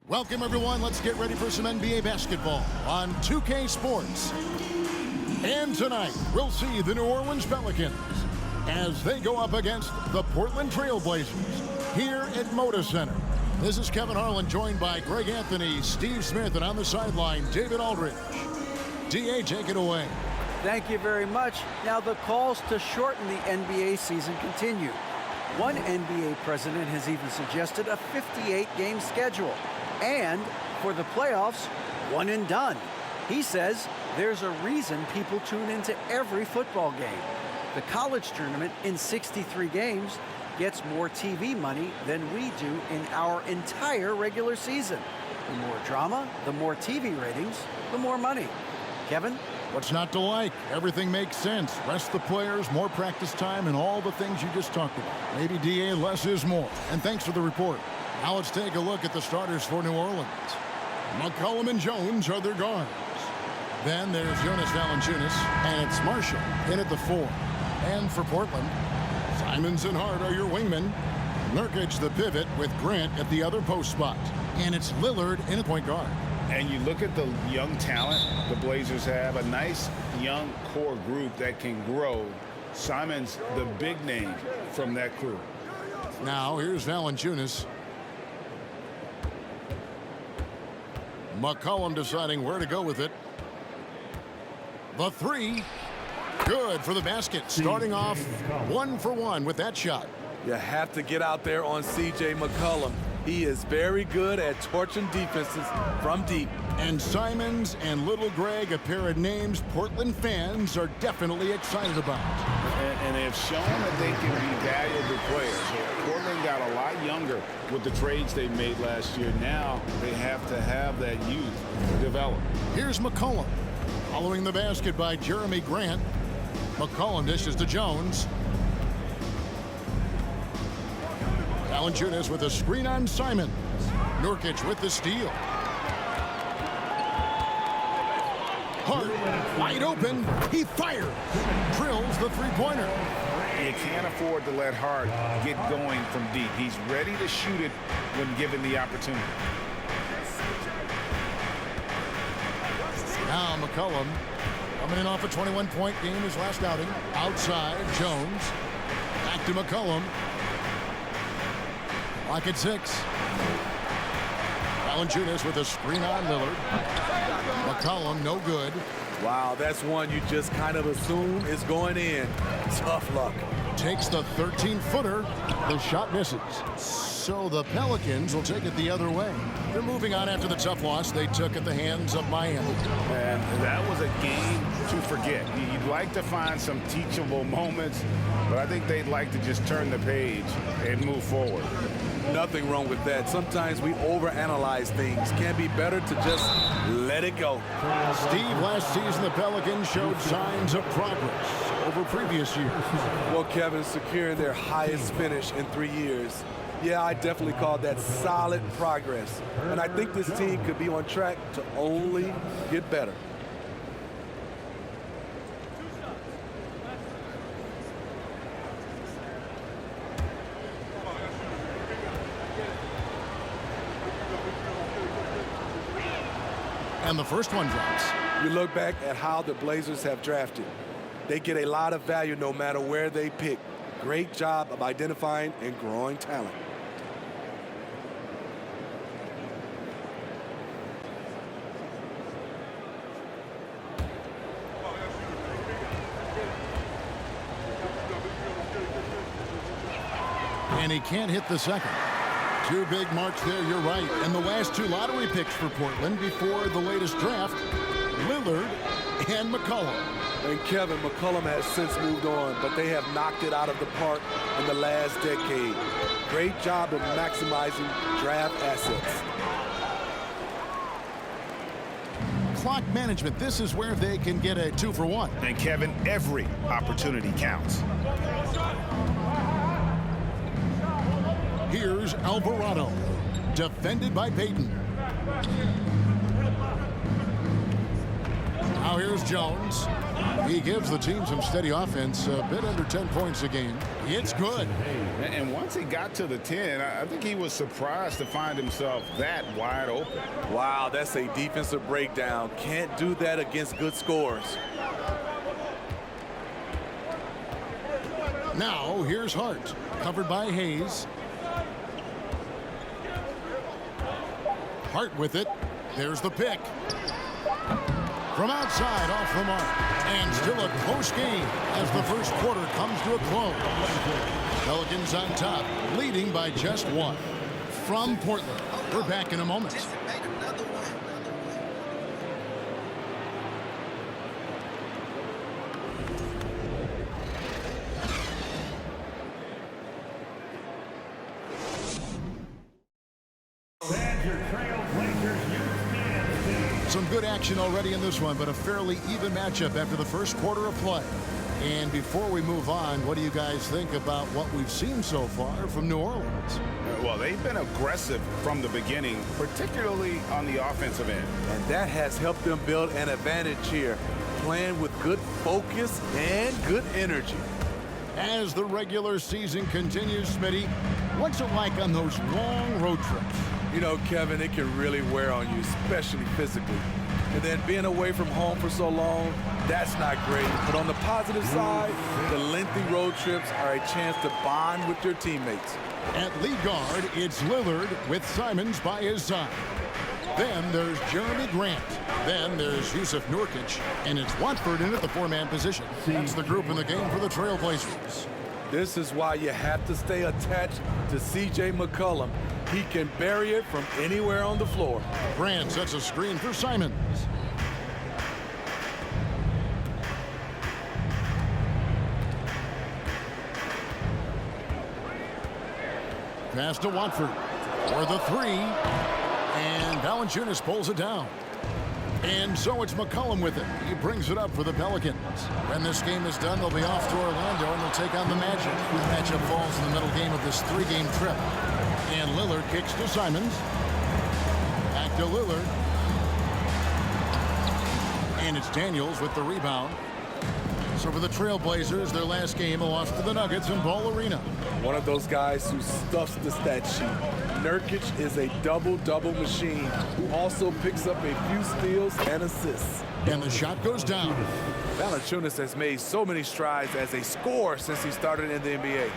Welcome, everyone. Let's get ready for some NBA basketball on 2K Sports. And tonight, we'll see the New Orleans Pelicans as they go up against the Portland Trailblazers here at Moda Center. This is Kevin Harlan, joined by Greg Anthony, Steve Smith, and on the sideline, David Aldridge. D.A., take it away. Thank you very much. Now, the calls to shorten the NBA season continue. One NBA president has even suggested a 58-game schedule. And for the playoffs, one and done. He says there's a reason people tune into every football game. The college tournament in 63 games gets more TV money than we do in our entire regular season. The more drama, the more TV ratings, the more money. Kevin? What's not to like? Everything makes sense. Rest the players, more practice time, and all the things you just talked about. Maybe, DA, less is more. And thanks for the report. Now let's take a look at the starters for New Orleans. McCollum and Jones are their guards. Then there's Jonas Valanciunas, and it's Marshall in at the 4. And for Portland, Simons and Hart are your wingmen. Nurkic the pivot with Grant at the other post spot. And it's Lillard in at point guard. And you look at the young talent the Blazers have, a nice young core group that can grow. Simon's the big name from that crew. Now here's Valanciunas. McCollum deciding where to go with it. The 3. Good for the basket. Starting off 1 for 1 with that shot. You have to get out there on C.J. McCollum. He is very good at torching defenses from deep. And Simons and Little Greg, a pair of names Portland fans are definitely excited about. And they've shown that they can be valuable players. Portland got a lot younger with the trades they made last year. Now they have to have that youth develop. Here's McCollum. Following the basket by Jeremy Grant. McCollum dishes to Jones. Valanciunas with a screen on Simons. Nurkic with the steal. Hart, wide open. He fires. Drills the three-pointer. You can't afford to let Hart get going from deep. He's ready to shoot it when given the opportunity. Now McCollum coming in off a 21-point game his last outing. Outside, Jones. Back to McCollum. Lock at 6. Valanciunas with a screen on Lillard. McCollum, no good. Wow, that's one you just kind of assume is going in. Tough luck. Takes the 13-footer. The shot misses. So the Pelicans will take it the other way. They're moving on after the tough loss they took at the hands of Miami. And that was a game to forget. You'd like to find some teachable moments, but I think they'd like to just turn the page and move forward. Nothing wrong with that. Sometimes we overanalyze things. Can be better to just let it go. Steve, last season the Pelicans showed signs of progress over previous years. Well, Kevin, securing their highest finish in 3 years. Yeah, I definitely call that solid progress. And I think this team could be on track to only get better. And the first one drops. You look back at how the Blazers have drafted. They get a lot of value no matter where they pick. Great job of identifying and growing talent. And he can't hit the second. 2 big marks there, you're right. And the last 2 lottery picks for Portland before the latest draft, Lillard and McCollum. And Kevin, McCollum has since moved on, but they have knocked it out of the park in the last decade. Great job of maximizing draft assets. Clock management, this is where they can get a 2 for 1. And Kevin, every opportunity counts. Here's Alvarado, defended by Payton. Now here's Jones. He gives the team some steady offense, a bit under 10 points a game. It's good. And once he got to the 10, I think he was surprised to find himself that wide open. Wow, that's a defensive breakdown. Can't do that against good scores. Now, here's Hart, covered by Hayes. Hart with it. There's the pick. From outside, off the mark. And still a close game as the first quarter comes to a close. Pelicans on top, leading by just one. From Portland, we're back in a moment. Some good action already in this one, but a fairly even matchup after the first quarter of play. And before we move on, what do you guys think about what we've seen so far from New Orleans? Well, they've been aggressive from the beginning, particularly on the offensive end. And that has helped them build an advantage here, playing with good focus and good energy. As the regular season continues, Smitty, what's it like on those long road trips? You know, Kevin, it can really wear on you, especially physically. And then being away from home for so long, that's not great. But on the positive side, the lengthy road trips are a chance to bond with your teammates. At lead guard, it's Lillard with Simons by his side. Then there's Jeremy Grant. Then there's Yusuf Nurkic. And it's Watford in at the four-man position. That's the group in the game for the Trailblazers. This is why you have to stay attached to C.J. McCollum. He can bury it from anywhere on the floor. Grant sets a screen for Simons. Pass to Watford for the three. And Valanciunas pulls it down. And so it's McCollum with it. He brings it up for the Pelicans. When this game is done, they'll be off to Orlando, and they'll take on the Magic. The matchup falls in the middle game of this three-game trip. And Lillard kicks to Simons. Back to Lillard. And it's Daniels with the rebound. So for the Trailblazers, their last game, a loss to the Nuggets in Ball Arena. One of those guys who stuffs the stat sheet. Nurkic is a double-double machine who also picks up a few steals and assists. And the shot goes down. Valanciunas has made so many strides as a scorer since he started in the NBA.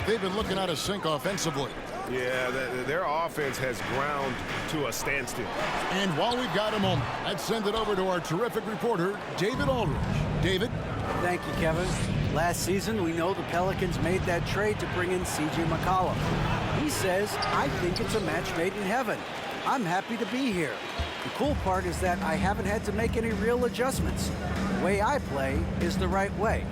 They've been looking out of sync offensively. Yeah, their offense has ground to a standstill. And while we've got a moment, let's send it over to our terrific reporter, David Aldridge. David? Thank you, Kevin. Last season, we know the Pelicans made that trade to bring in C.J. McCollum. He says, I think it's a match made in heaven. I'm happy to be here. The cool part is that I haven't had to make any real adjustments. The way I play is the right way.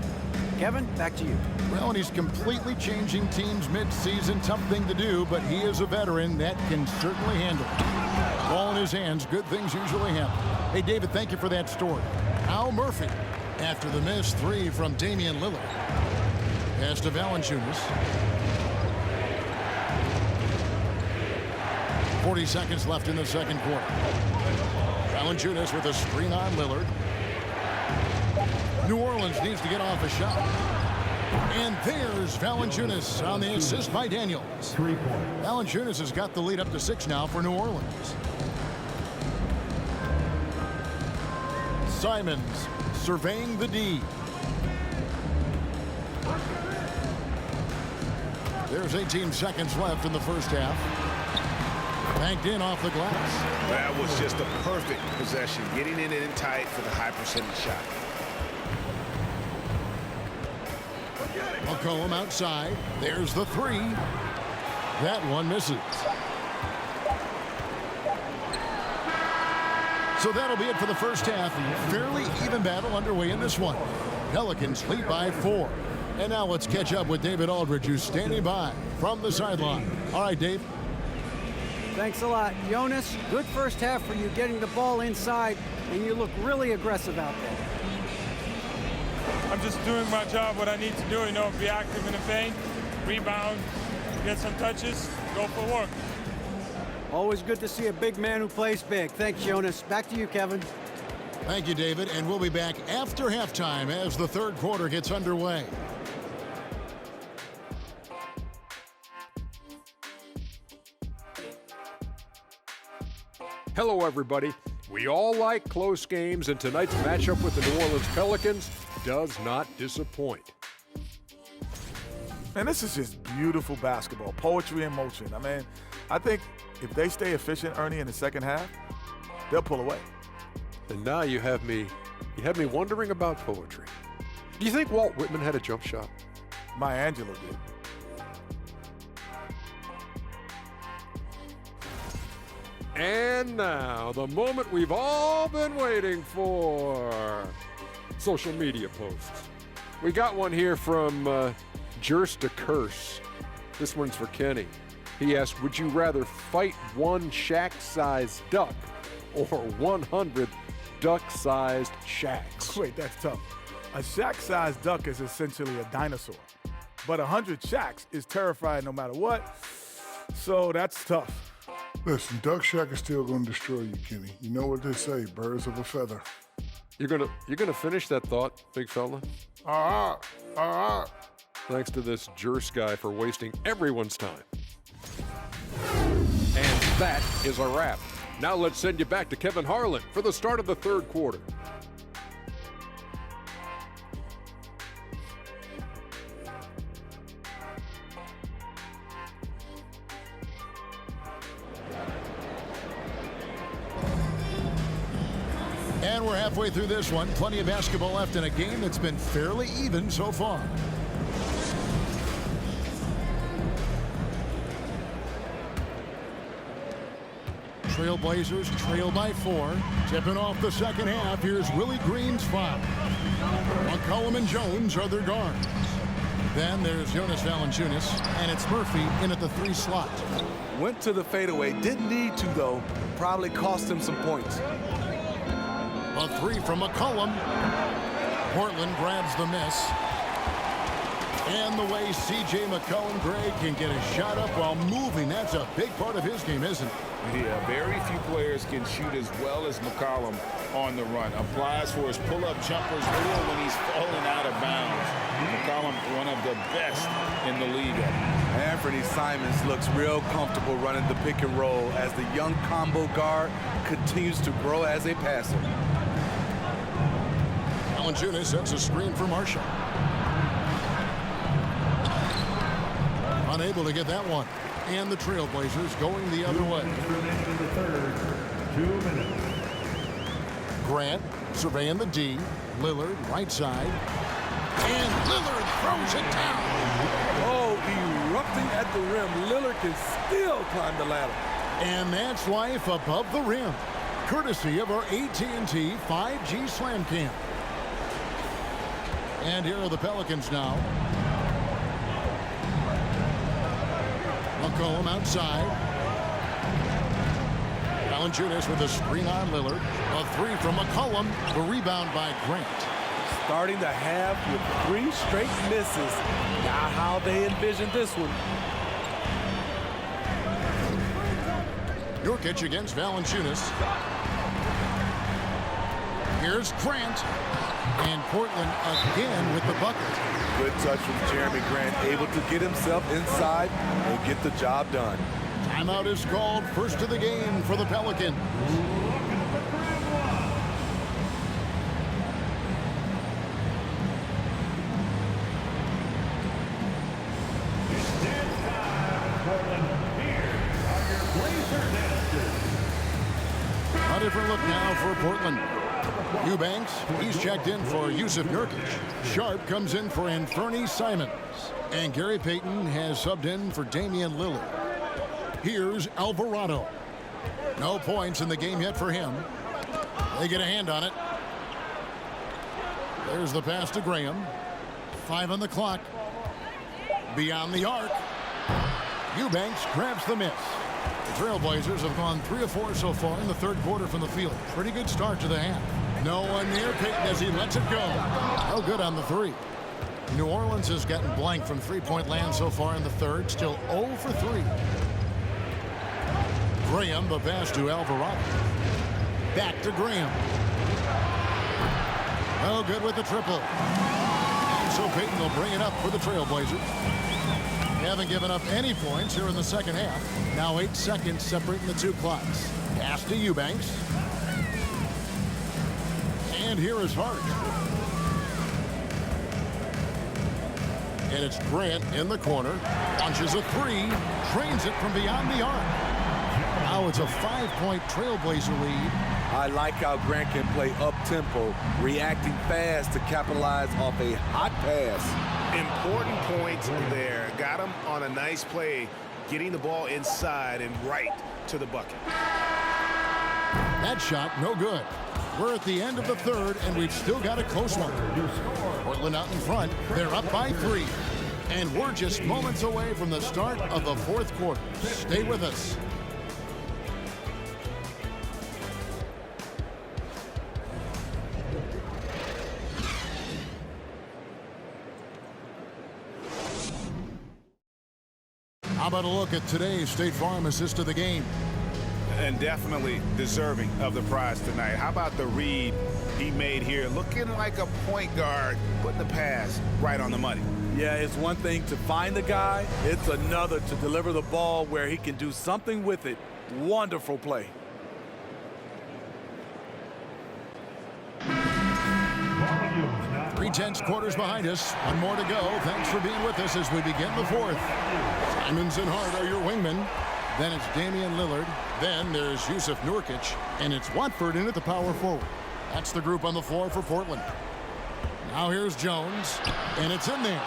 Kevin, back to you. Well, and he's completely changing teams mid-season. Tough thing to do, but he is a veteran that can certainly handle it. Ball in his hands, good things usually happen. Hey, David, thank you for that story. Al Murphy, after the missed three from Damian Lillard. Pass to Valanciunas. 40 seconds left in the second quarter. Valanciunas with a screen on Lillard. New Orleans needs to get off a shot. And there's Valanciunas on the assist by Daniels. Valanciunas has got the lead up to 6 now for New Orleans. Simons surveying the D. There's 18 seconds left in the first half. Banked in off the glass. That was just a perfect possession, getting it in tight for the high percentage shot. McCollum outside. There's the three. That one misses. So that'll be it for the first half. Fairly even battle underway in this one. Pelicans lead by 4. And now let's catch up with David Aldridge, who's standing by from the sideline. All right, Dave. Thanks a lot. Jonas, good first half for you getting the ball inside, and you look really aggressive out there. I'm just doing my job, what I need to do, be active in the paint, rebound, get some touches, go for work. Always good to see a big man who plays big. Thanks, Jonas. Back to you, Kevin. Thank you, David. And we'll be back after halftime as the third quarter gets underway. Hello, everybody. We all like close games, and tonight's matchup with the New Orleans Pelicans does not disappoint. Man, this is just beautiful basketball, poetry in motion. I mean, I think if they stay efficient, Ernie, in the second half, they'll pull away. And now you have me wondering about poetry. Do you think Walt Whitman had a jump shot? Maya Angelou did. And now, the moment we've all been waiting for. Social media posts. We got one here from Jerst to Curse. This one's for Kenny. He asked, would you rather fight one Shaq-sized duck or 100 duck-sized Shaqs? Wait, that's tough. A Shaq-sized duck is essentially a dinosaur, but 100 Shaqs is terrifying no matter what, so that's tough. Listen, Duck Shack is still going to destroy you, Kenny. You know what they say, birds of a feather. You're gonna finish that thought, big fella? All right. Thanks to this Jerse guy for wasting everyone's time. And that is a wrap. Now let's send you back to Kevin Harlan for the start of the third quarter. And we're halfway through this one. Plenty of basketball left in a game that's been fairly even so far. Trailblazers trail by 4. Tipping off the second half. Here's Willie Green's foul. McCollum and Jones are their guards. Then there's Jonas Valanciunas, and it's Murphy in at the 3 slot. Went to the fadeaway. Didn't need to, though. Probably cost him some points. A 3 from McCollum. Portland grabs the miss. And the way C.J. McCollum, Greg, can get a shot up while moving, that's a big part of his game, isn't it? Yeah, very few players can shoot as well as McCollum on the run. Applies for his pull-up jumpers real when he's falling out of bounds. McCollum, one of the best in the league. Anthony Simons looks real comfortable running the pick and roll as the young combo guard continues to grow as a passer. Valanciunas sets a screen for Marshall. Unable to get that one. And the Trailblazers going the other way. Grant surveying the D. Lillard right side. And Lillard throws it down. Oh, erupting at the rim. Lillard can still climb the ladder. And that's life above the rim. Courtesy of our AT&T 5G Slam Cam. And here are the Pelicans now. McCollum outside. Valanciunas with a screen on Lillard. A 3 from McCollum. The rebound by Grant. Starting the half with 3 straight misses. Not how they envisioned this one. Nurkic against Valanciunas. Here's Grant. And Portland again with the bucket. Good touch from Jeremy Grant, able to get himself inside and get the job done. Timeout is called. First of the game for the Pelicans. A different look now for Portland. Eubanks, he's checked in for Yusuf Nurkic. Sharp comes in for Anthony Simons. And Gary Payton has subbed in for Damian Lillard. Here's Alvarado. No points in the game yet for him. They get a hand on it. There's the pass to Graham. 5 on the clock. Beyond the arc. Eubanks grabs the miss. The Trailblazers have gone 3 of 4 so far in the third quarter from the field. Pretty good start to the half. No one near Payton as he lets it go. No good on the 3. New Orleans has gotten blank from three-point land so far in the third. Still 0 for 3. Graham, the pass to Alvarado. Back to Graham. No good with the triple. And so Payton will bring it up for the Trailblazers. Haven't given up any points here in the second half. Now 8 seconds separating the 2 clocks. Pass to Eubanks. And here is Hart. And it's Grant in the corner. Launches a three. Trains it from beyond the arc. Now it's a 5-point Trailblazer lead. I like how Grant can play up-tempo, reacting fast to capitalize off a hot pass. Important points there. Got him on a nice play, getting the ball inside and right to the bucket. That shot, no good. We're at the end of the third, and we've still got a close one. Portland out in front. They're up by 3. And we're just moments away from the start of the fourth quarter. Stay with us. How about a look at today's State Farm assist of the game? And definitely deserving of the prize tonight. How about the read he made here? Looking like a point guard, putting the pass right on the money. Yeah, it's one thing to find the guy. It's another to deliver the ball where he can do something with it. Wonderful play. Three-tenths quarters behind us. One more to go. Thanks for being with us as we begin the fourth. Simons and Hart are your wingmen. Then it's Damian Lillard. Then there's Yusuf Nurkic. And it's Watford in at the power forward. That's the group on the floor for Portland. Now here's Jones. And it's in there.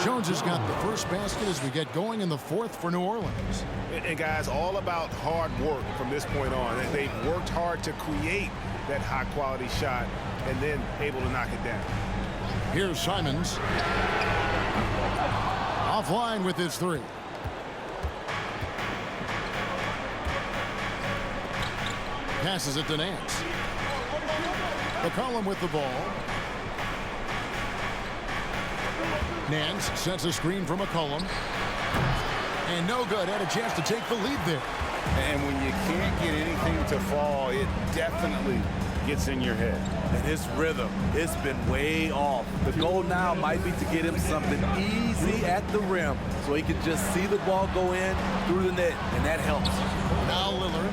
Jones has got the first basket as we get going in the fourth for New Orleans. And guys, all about hard work from this point on. They've worked hard to create that high-quality shot and then able to knock it down. Here's Simons. Offline with his three. Passes it to Nance. McCollum with the ball. Nance sets a screen for McCollum. And no good. Had a chance to take the lead there. And when you can't get anything to fall, it definitely gets in your head. And his rhythm, it's been way off. The goal now might be to get him something easy at the rim so he can just see the ball go in through the net, and that helps. Now Lillard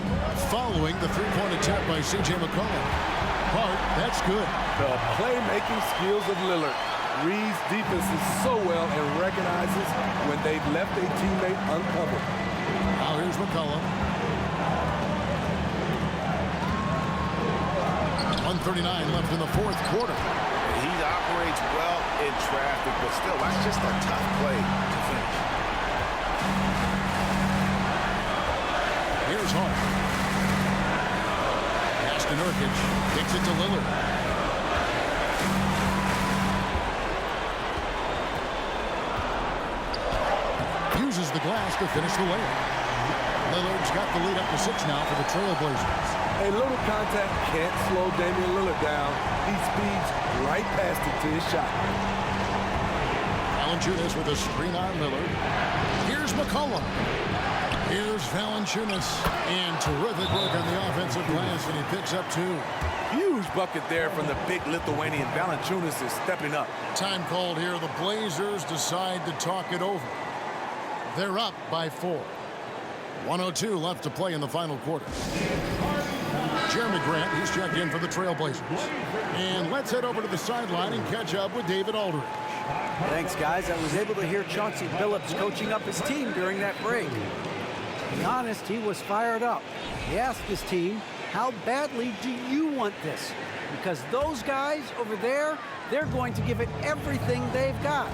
following the three-point attempt by C.J. McCollum. Hart, that's good. The playmaking skills of Lillard. Reads defenses so well and recognizes when they've left a teammate uncovered. Now here's McCollum. 1:39 left in the fourth quarter. He operates well in traffic, but still, that's just a tough play to finish. Here's Hart. Pass to Nurkic. Kicks it to Lillard. Uses the glass to finish the layup. Lillard's got the lead up to 6 now for the Trailblazers. A little contact can't slow Damian Lillard down. He speeds right past it to his shot. Valanciunas with a screen on Lillard. Here's McCollum. Here's Valanciunas. And terrific work on the offensive glass, and he picks up 2. Huge bucket there from the big Lithuanian. Valanciunas is stepping up. Time called here. The Blazers decide to talk it over. They're up by 4. 1:02 left to play in the final quarter. Jeremy Grant, he's checked in for the Trailblazers. And let's head over to the sideline and catch up with David Aldridge. Thanks, guys. I was able to hear Chauncey Billups coaching up his team during that break. To be honest, he was fired up. He asked his team, how badly do you want this? Because those guys over there, they're going to give it everything they've got,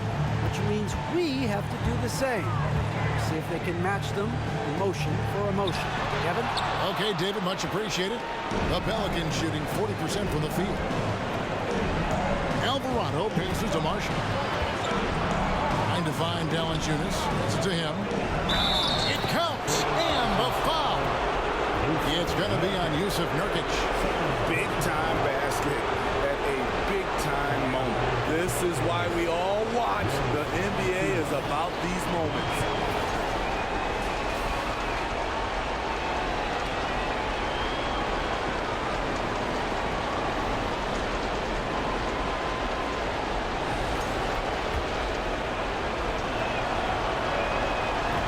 which means we have to do the same. See if they can match them emotion for emotion. Kevin? Okay, David, much appreciated. The Pelicans shooting 40% from the field. Alvarado passes to Marshall. Trying to find Valanciunas. It's to him. It counts, and the foul. It's going to be on Yusuf Nurkic. Big-time basket at a big-time moment. This is why we all watch. The NBA is about these moments.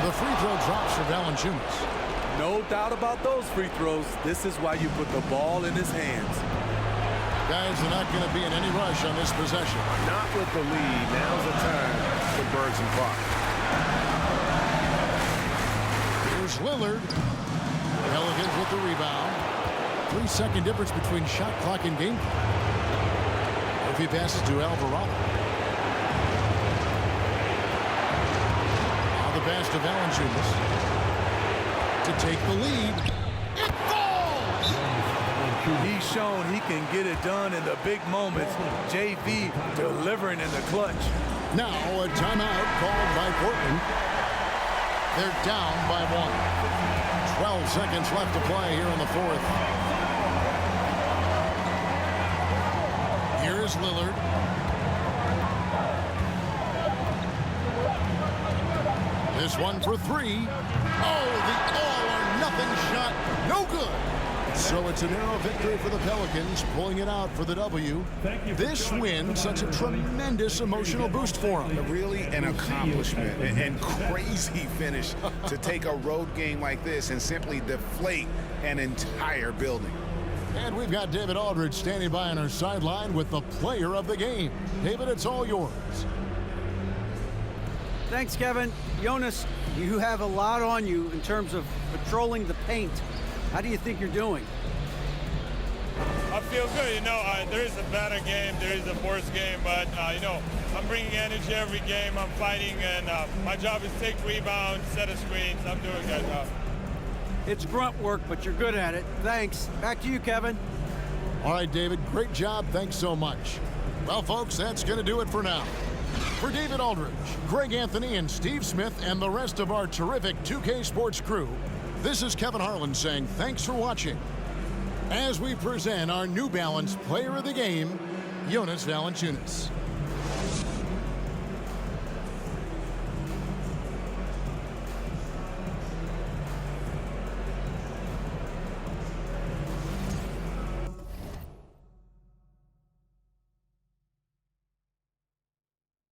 The free throw drops for Valanciunas. No doubt about those free throws. This is why you put the ball in his hands. Guys are not going to be in any rush on this possession. Not with the lead. Now's the time for birds and clock. Here's Lillard. Pelicans with the rebound. 3-second difference between shot clock and game clock. If he passes to Alvarado. Now the pass to Valanciunas to take the lead. It falls! He's shown he can get it done in the big moments. JV delivering in the clutch. Now a timeout called by Portland. They're down by 1. 12 seconds left to play here in the fourth. Here is Lillard. This one for 3. Oh, the all-or-nothing shot. No good. So it's a narrow victory for the Pelicans, pulling it out for the W. This win, such a tremendous emotional boost for them. Really an accomplishment and crazy finish to take a road game like this and simply deflate an entire building. And we've got David Aldridge standing by on our sideline with the player of the game. David, it's all yours. Thanks, Kevin. Jonas, you have a lot on you in terms of patrolling the paint. How do you think you're doing? I feel good. There is a better game, there is a worse game, but, I'm bringing energy every game. I'm fighting, and my job is to take rebounds, set of screens. I'm doing that job. It's grunt work, but you're good at it. Thanks. Back to you, Kevin. All right, David, great job. Thanks so much. Well, folks, that's going to do it for now. For David Aldridge, Greg Anthony, and Steve Smith, and the rest of our terrific 2K Sports crew, this is Kevin Harlan saying thanks for watching as we present our New Balance Player of the Game, Jonas Valanciunas.